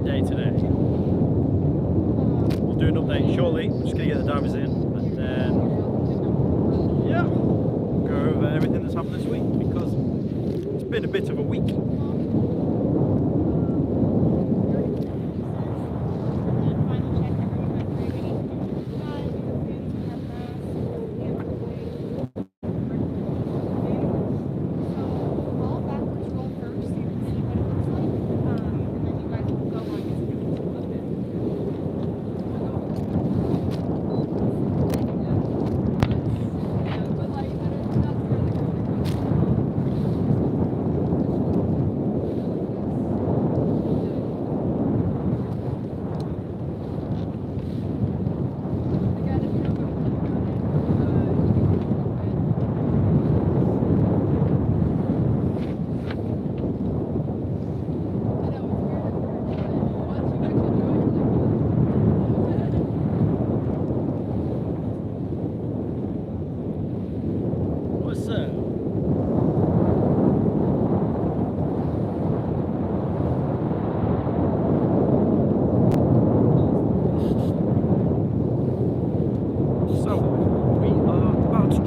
dive day today. We'll do an update shortly. We're just going to get the divers in and then, yeah, go over everything that's happened this week because it's been a bit of a week.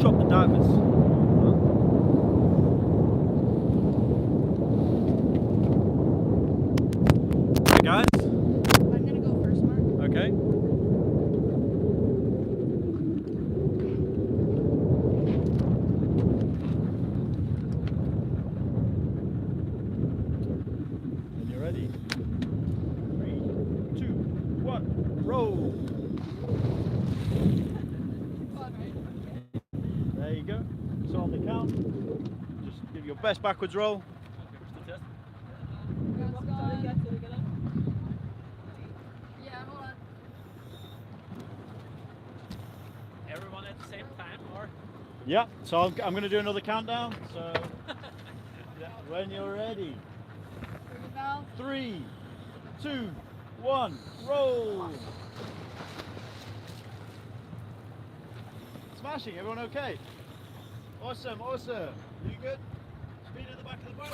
Drop the divers. Hey guys. I'm gonna go first, Mark. Okay. When you're ready. 3, 2, 1, roll. There you go. So on the count, just give your best backwards roll. Yeah, hold on. Everyone at the same time, or? Yeah, so I'm going to do another countdown. So yeah, when you're ready. 3, 2, 1, roll. Smashing, everyone okay? Awesome, awesome. You good? Speed at the back of the boat.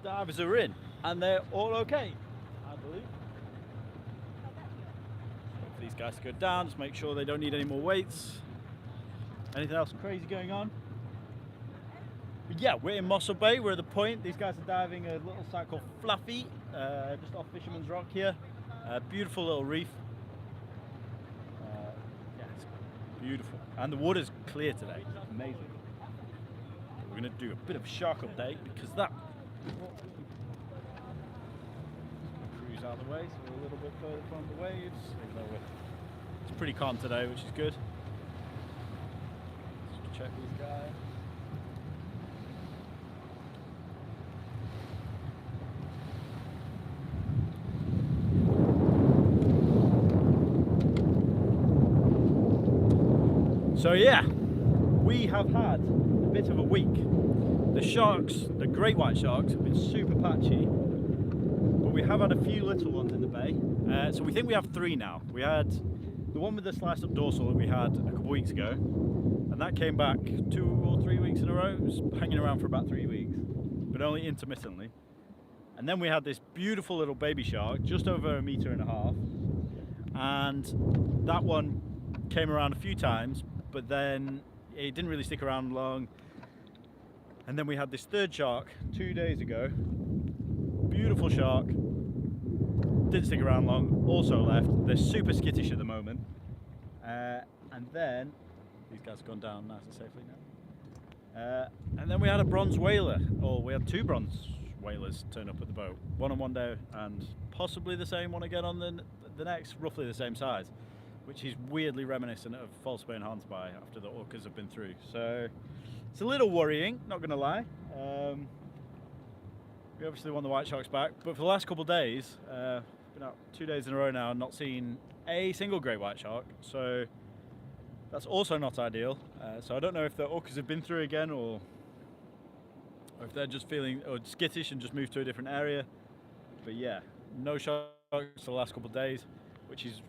Divers are in and they're all okay, I believe. Wait for these guys to go down, just make sure they don't need any more weights. Anything else crazy going on? But yeah, we're in Mossel Bay, we're at the point. These guys are diving a little site called Fluffy, just off Fisherman's Rock here. Beautiful little reef. Yeah, it's beautiful. And the water's clear today, it's amazing. We're going to do a bit of a shark update because that... Cruise out of the way, so we're a little bit further from the waves. Even though it's pretty calm today, which is good. Let's check these guys. So yeah, we have had a bit of a week. The sharks, the great white sharks, have been super patchy, but we have had a few little ones in the bay. So we think we have 3 now. We had the one with the sliced up dorsal that we had a couple weeks ago, and that came back 2 or 3 weeks in a row. It was hanging around for about 3 weeks, but only intermittently. And then we had this beautiful little baby shark, just over 1.5 meters, and that one came around a few times, but then it didn't really stick around long. And then we had this third shark 2 days ago. Beautiful shark, didn't stick around long, also left. They're super skittish at the moment. And then, these guys have gone down nice and safely now. And then we had a bronze whaler, or we had 2 bronze whalers turn up at the boat. One on one day and possibly the same one again on the next, roughly the same size, which is weirdly reminiscent of False Bay and Hansby after the orcas have been through. So it's a little worrying, not going to lie. We obviously want the white sharks back, but for the last couple of days, been out 2 days in a row now and not seen a single great white shark. So that's also not ideal. So I don't know if the orcas have been through again, or if they're just feeling skittish and just moved to a different area. But yeah, no sharks for the last couple of days, which is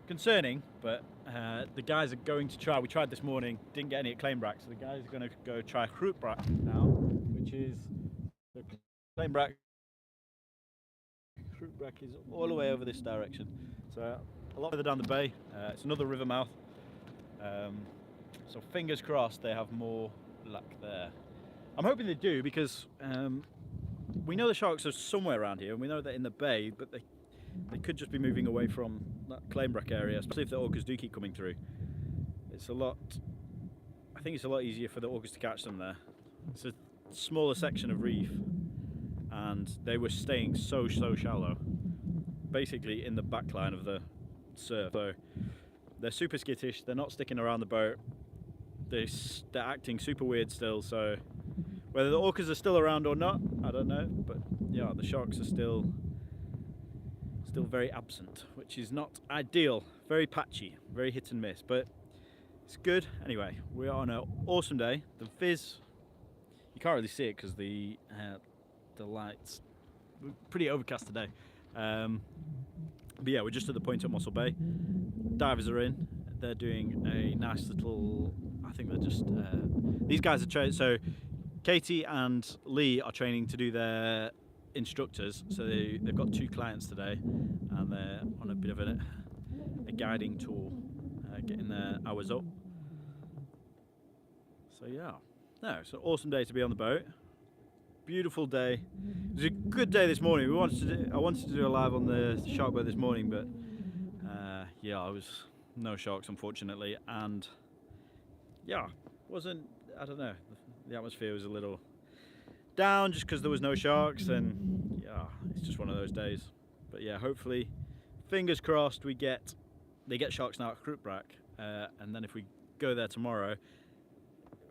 concerning, but the guys are going to try. We tried this morning, didn't get any at Claimbrack, so the guys are going to go try Grootbrack now, which is the Claimbrack. Grootbrack is all the way over this direction, so a lot further down the bay. It's another river mouth, so fingers crossed they have more luck there. I'm hoping they do, because we know the sharks are somewhere around here, and we know they're in the bay, but they could just be moving away from that Claimbrack area, especially if the orcas do keep coming through. It's a lot, I think it's a lot easier for the orcas to catch them there. It's a smaller section of reef, and they were staying so shallow, basically in the back line of the surf. So they're super skittish, they're not sticking around the boat, they're acting super weird still, so whether the orcas are still around or not, I don't know, but yeah, the sharks are still very absent, which is not ideal. Very patchy, very hit and miss, but it's good. Anyway, we are on an awesome day. The fizz, you can't really see it because the lights, pretty overcast today. But yeah, we're just at the point at Mossel Bay. Divers are in. They're doing a nice little, I think they're just, these guys are training, so Katie and Lee are training to do their instructors, so they've got 2 clients today, and they're on a bit of a guiding tour, getting their hours up. So yeah, no, it's an awesome day to be on the boat. Beautiful day. It was a good day this morning. I wanted to do a live on the shark boat this morning, but yeah, I was no sharks unfortunately, and yeah, I don't know, the atmosphere was a little down just because there was no sharks, and yeah, it's just one of those days. But yeah, hopefully, fingers crossed, they get sharks now at Grootbrack, and then if we go there tomorrow,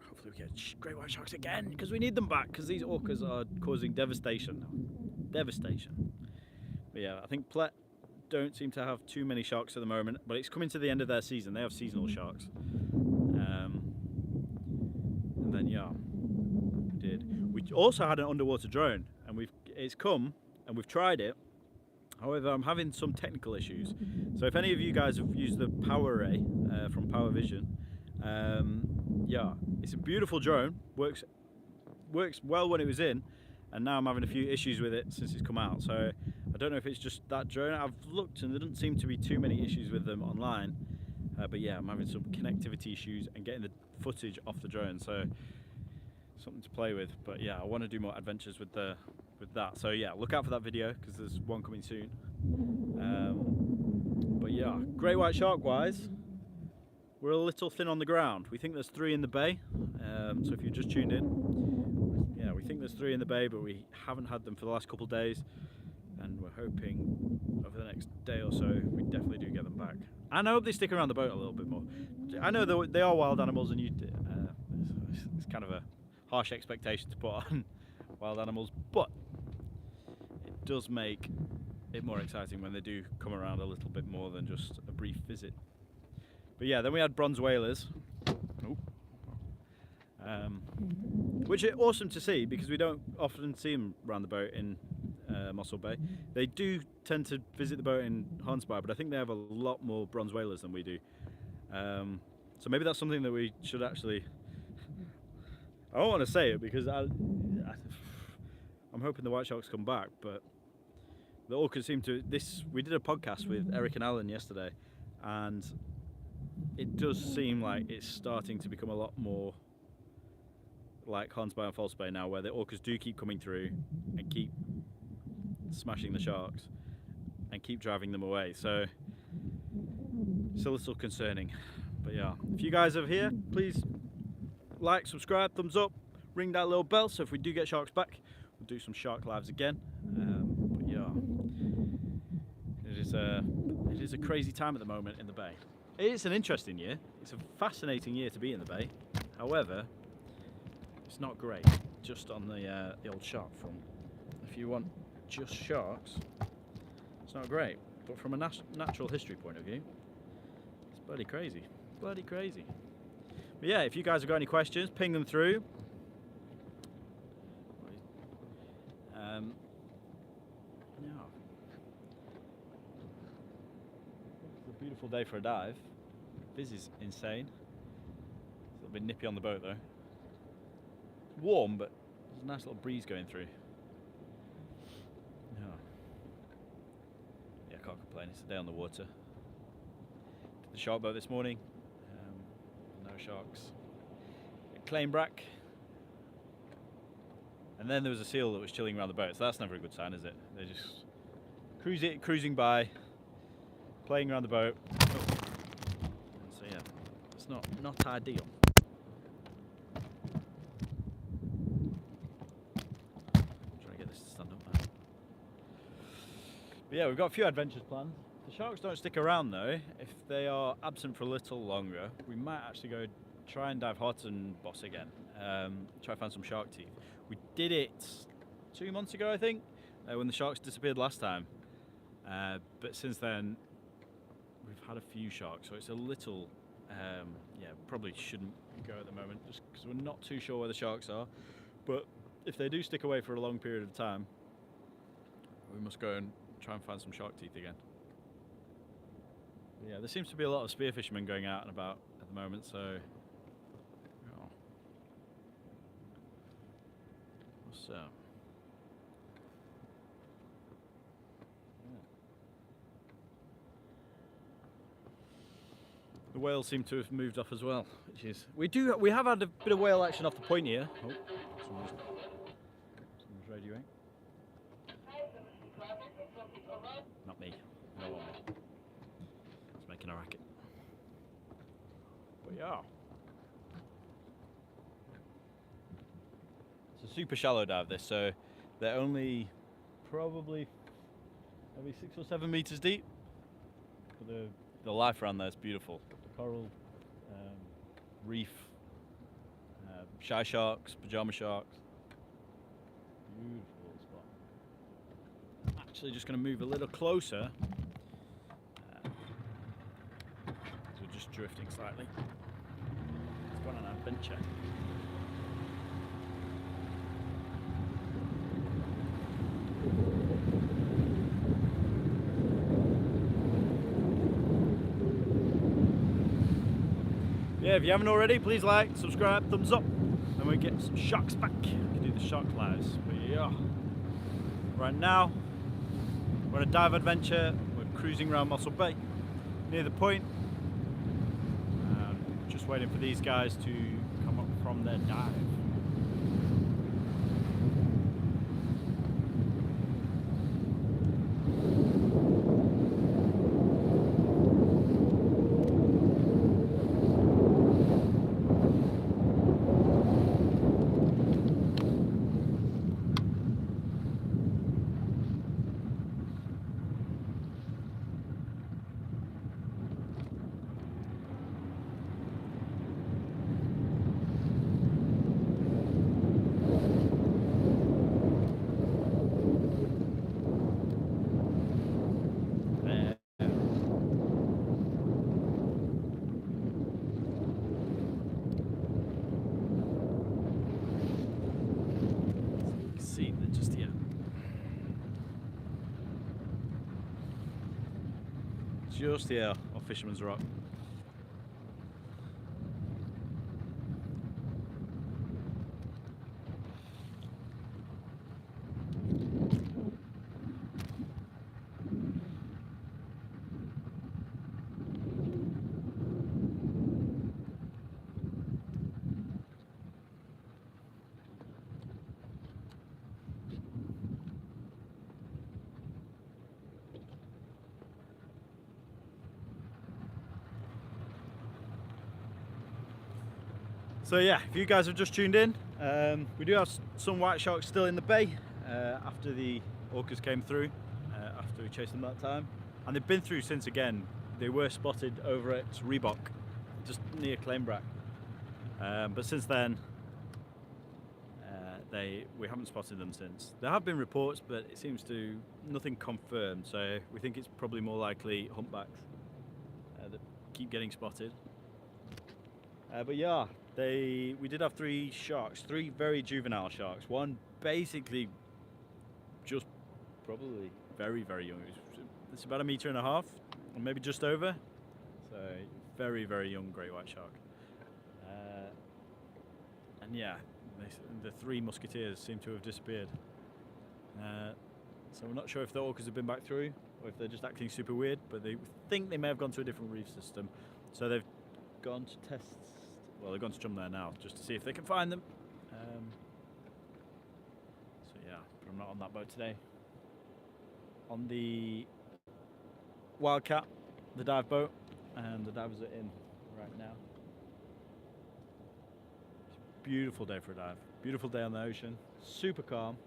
hopefully we get great white sharks again, because we need them back, because these orcas are causing devastation. But yeah, I think Plet don't seem to have too many sharks at the moment, but it's coming to the end of their season. They have seasonal sharks, and then yeah, we also had an underwater drone, and it's come and we've tried it. However, I'm having some technical issues. So if any of you guys have used the Power Array from Power Vision, yeah, it's a beautiful drone. Works well when it was in, and now I'm having a few issues with it since it's come out. So I don't know if it's just that drone. I've looked and there doesn't seem to be too many issues with them online. But yeah, I'm having some connectivity issues and getting the footage off the drone. So something to play with. But yeah, I want to do more adventures with that. So yeah, look out for that video, because there's one coming soon. But yeah, great white shark wise, we're a little thin on the ground. We think there's 3 in the bay. So if you just tuned in, yeah, we think there's 3 in the bay, but we haven't had them for the last couple of days, and we're hoping over the next day or so we definitely do get them back. And I hope they stick around the boat a little bit more. I know they are wild animals, and it's kind of a harsh expectation to put on wild animals, but it does make it more exciting when they do come around a little bit more than just a brief visit. But yeah, then we had bronze whalers, which are awesome to see, because we don't often see them around the boat in Mossel Bay. They do tend to visit the boat in Hornsby, but I think they have a lot more bronze whalers than we do. So maybe that's something that we should actually, I don't want to say it, because I'm hoping the white sharks come back, but the orcas seem to, we did a podcast with Eric and Alan yesterday, and it does seem like it's starting to become a lot more like Hornsby and False Bay now, where the orcas do keep coming through and keep smashing the sharks and keep driving them away. So it's a little concerning. But yeah, if you guys are here, please like, subscribe, thumbs up, ring that little bell, so if we do get sharks back, we'll do some shark lives again. But yeah, it is a crazy time at the moment in the bay. It's an interesting year. It's a fascinating year to be in the bay. However, it's not great just on the old shark front. If you want just sharks, it's not great. But from a natural history point of view, it's bloody crazy. Bloody crazy. But yeah, if you guys have got any questions, ping them through. Yeah. Beautiful day for a dive. This is insane. It's a little bit nippy on the boat though. It's warm, but there's a nice little breeze going through. Yeah, I can't complain. It's a day on the water. Did the shark boat this morning. No sharks. Claim brack. And then there was a seal that was chilling around the boat, so that's never a good sign, is it? They're just cruising by, playing around the boat. Oh. So yeah, it's not ideal. I'm trying to get this to stand up now. But yeah, we've got a few adventures planned. The sharks don't stick around though. If they are absent for a little longer, we might actually go try and dive Hodson Boss again. Try and find some shark teeth. We did it 2 months ago, I think, when the sharks disappeared last time. But since then, we've had a few sharks, so it's a little, yeah, probably shouldn't go at the moment, just because we're not too sure where the sharks are. But if they do stick away for a long period of time, we must go and try and find some shark teeth again. But yeah, there seems to be a lot of spear fishermen going out and about at the moment, so. Oh. What's up? The whales seem to have moved off as well, which is we have had a bit of whale action off the point here. Oh, someone's radioing. Not me. No one. It's making a racket. But yeah. It's a super shallow dive this, so they're only probably maybe 6 or 7 meters deep. But the life around there is beautiful. Coral, reef, shy sharks, pajama sharks. Beautiful little spot. I'm actually just going to move a little closer. So we're just drifting slightly. Let's go on an adventure. Yeah, if you haven't already, please like, subscribe, thumbs up, and we get some sharks back. We can do the shark lives. But yeah, right now we're on a dive adventure. We're cruising around Mossel Bay, near the point. Just waiting for these guys to come up from their dive. Just here. Just here on Fisherman's Rock. So yeah, if you guys have just tuned in, we do have some white sharks still in the bay after the orcas came through, after we chased them that time. And they've been through since again. They were spotted over at Reebok, just near Claimbrack. But since then, we haven't spotted them since. There have been reports, but it seems to nothing confirmed. So we think it's probably more likely humpbacks that keep getting spotted. But yeah, we did have 3 sharks, 3 very juvenile sharks. One basically just probably very, very young. It's about 1.5 meters, or maybe just over. So very, very young great white shark. And yeah, the three musketeers seem to have disappeared. So we're not sure if the orcas have been back through or if they're just acting super weird, but they think they may have gone to a different reef system. So they've gone to test, well, they've gone to jump there now just to see if they can find them. So yeah, but I'm not on that boat today. On the Wildcat, the dive boat, and the divers are in right now. Beautiful day for a dive. Beautiful day on the ocean. Super calm.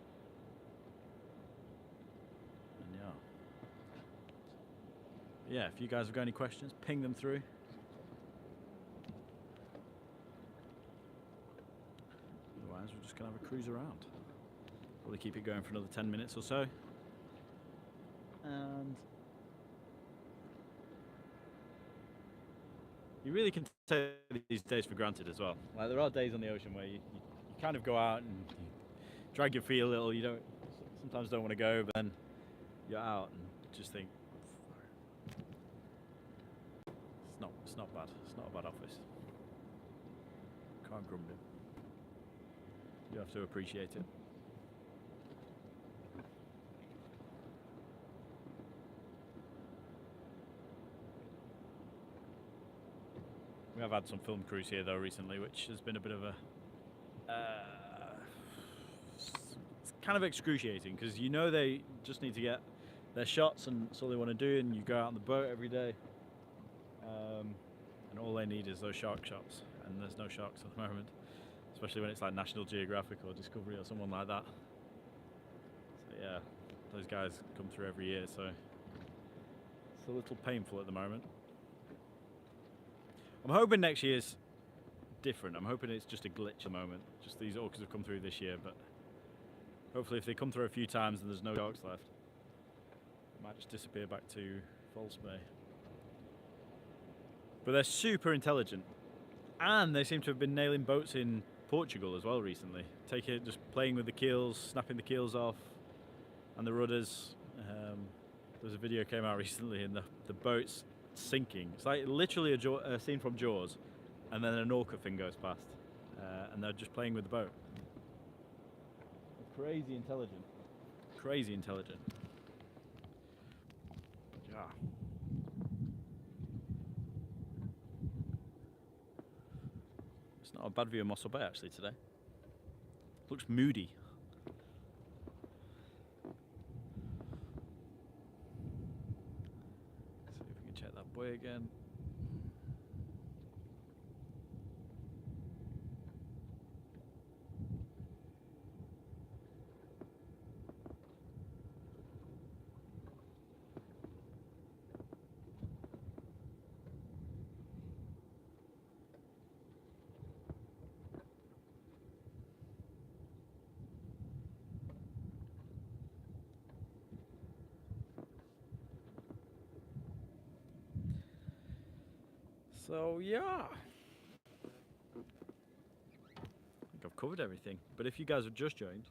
And yeah, if you guys have got any questions, ping them through. Otherwise, we're just going to have a cruise around. Probably keep it going for another 10 minutes or so. And you really can take these days for granted as well. Like, there are days on the ocean where you kind of go out and you drag your feet a little. You sometimes don't want to go, but then you're out and just think, it's not bad. It's not a bad office. Can't grumble. You have to appreciate it. We have had some film crews here though recently, which has been a bit of a it's kind of excruciating, because you know they just need to get their shots and that's all they want to do, and you go out on the boat every day, and all they need is those shark shots, and there's no sharks at the moment, especially when it's like National Geographic or Discovery or someone like that. So yeah, those guys come through every year, so it's a little painful at the moment. I'm hoping next year's different. I'm hoping it's just a glitch at the moment. Just these orcas have come through this year, but hopefully if they come through a few times and there's no sharks left, it might just disappear back to False Bay. But they're super intelligent, and they seem to have been nailing boats in Portugal as well recently. Just playing with the keels, snapping the keels off, and the rudders. There's a video came out recently, and the boat's sinking. It's like literally a scene from Jaws, and then an orca thing goes past, and they're just playing with the boat. Crazy intelligent. Crazy intelligent. Yeah. It's not a bad view of Mossel Bay actually today. Looks moody. See if we can check that buoy again. So yeah, I think I've covered everything. But if you guys have just joined,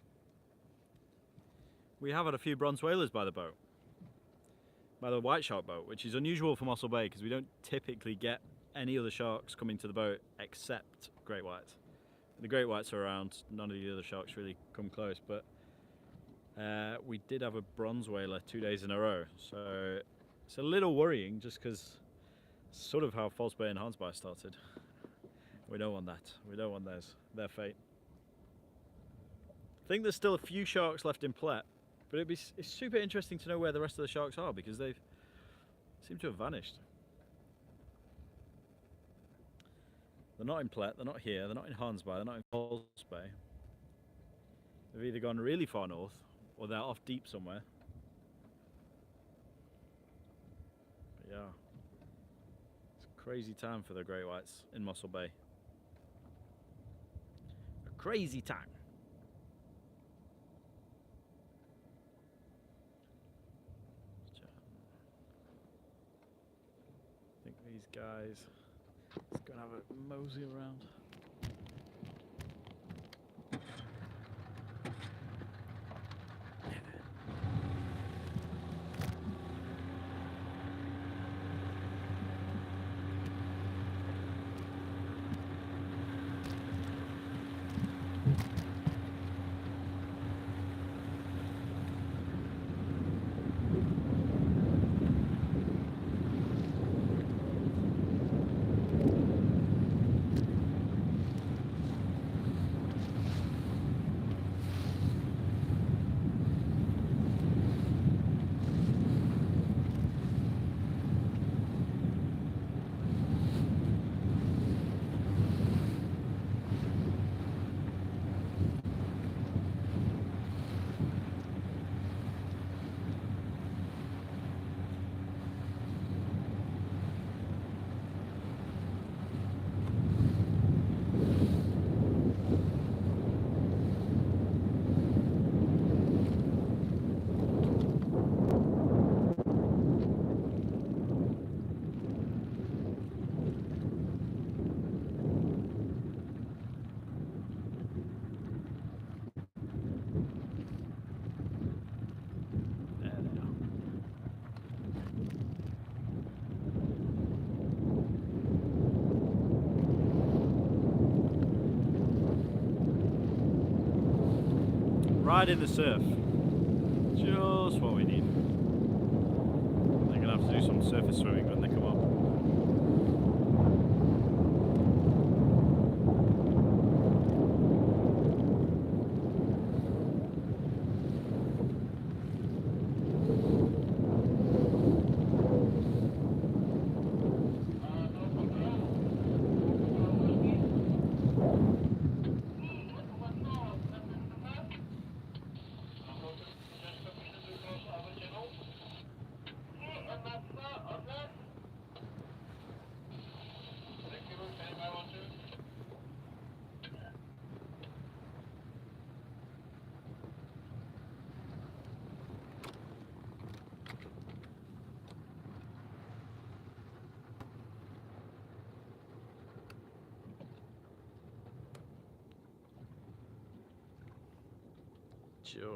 we have had a few bronze whalers by the boat, by the white shark boat, which is unusual for Mossel Bay because we don't typically get any other sharks coming to the boat except great whites. The great whites are around, none of the other sharks really come close, but we did have a bronze whaler 2 days in a row, so it's a little worrying just because sort of how False Bay and Hornsby started. We don't want that. We don't want their fate. I think there's still a few sharks left in Plet, but it's super interesting to know where the rest of the sharks are because they've seem to have vanished. They're not in Plet, they're not here, they're not in Hornsby, they're not in False Bay. They've either gone really far north or they're off deep somewhere. But yeah. Crazy time for the great whites in Mossel Bay. A crazy time. I think these guys, let's go and have a mosey around. Right in the surf. Just what we need. They're gonna have to do some surface swimming when they come up.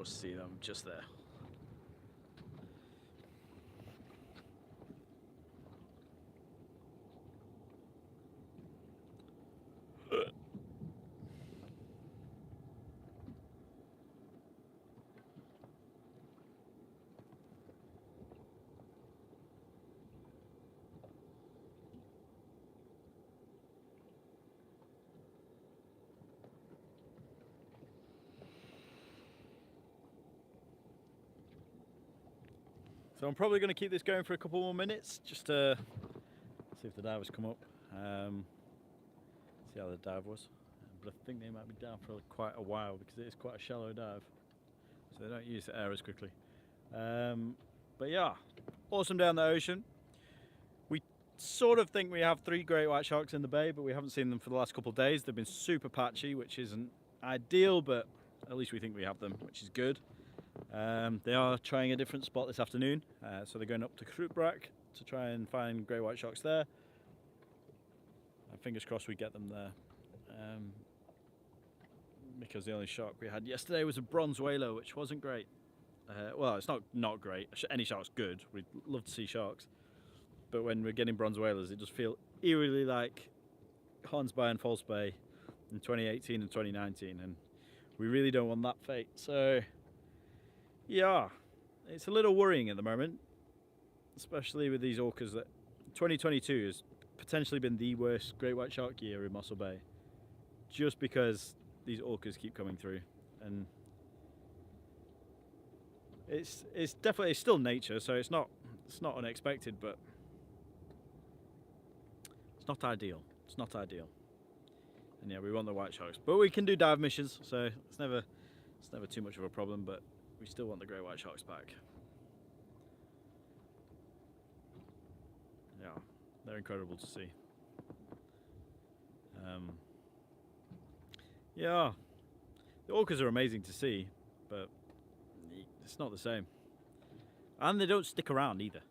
Just see them just there. So I'm probably going to keep this going for a couple more minutes, just to see if the divers come up, see how the dive was. But I think they might be down for quite a while because it is quite a shallow dive, so they don't use the air as quickly. But yeah, awesome down the ocean. We sort of think we have 3 great white sharks in the bay, but we haven't seen them for the last couple of days. They've been super patchy, which isn't ideal, but at least we think we have them, which is good. They are trying a different spot this afternoon, so they're going up to Kroepbrak to try and find grey white sharks there. And fingers crossed we get them there, because the only shark we had yesterday was a bronze whaler, which wasn't great. Well, it's not great. Any shark's good. We'd love to see sharks, but when we're getting bronze whalers, it does feel eerily like Hornsby and False Bay in 2018 and 2019, and we really don't want that fate. So yeah, it's a little worrying at the moment, especially with these orcas. That 2022 has potentially been the worst great white shark year in Mossel Bay, just because these orcas keep coming through. And it's definitely still nature, so it's not unexpected, but it's not ideal. It's not ideal. And yeah, we want the white sharks, but we can do dive missions, so it's never too much of a problem. But we still want the great white sharks back. Yeah, they're incredible to see. Yeah, the orcas are amazing to see, but it's not the same. And they don't stick around either,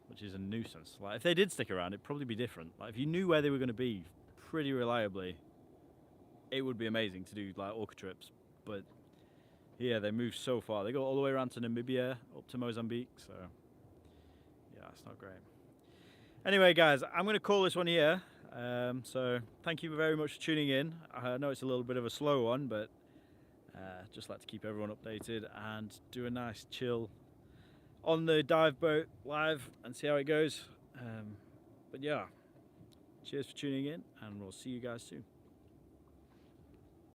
which is a nuisance. Like, if they did stick around, it'd probably be different. Like, if you knew where they were going to be pretty reliably, it would be amazing to do like orca trips. But yeah, they move so far. They go all the way around to Namibia, up to Mozambique, so yeah, it's not great. Anyway, guys, I'm going to call this one here. So thank you very much for tuning in. I know it's a little bit of a slow one, but just like to keep everyone updated and do a nice chill on the dive boat live and see how it goes. But yeah, cheers for tuning in, and we'll see you guys soon.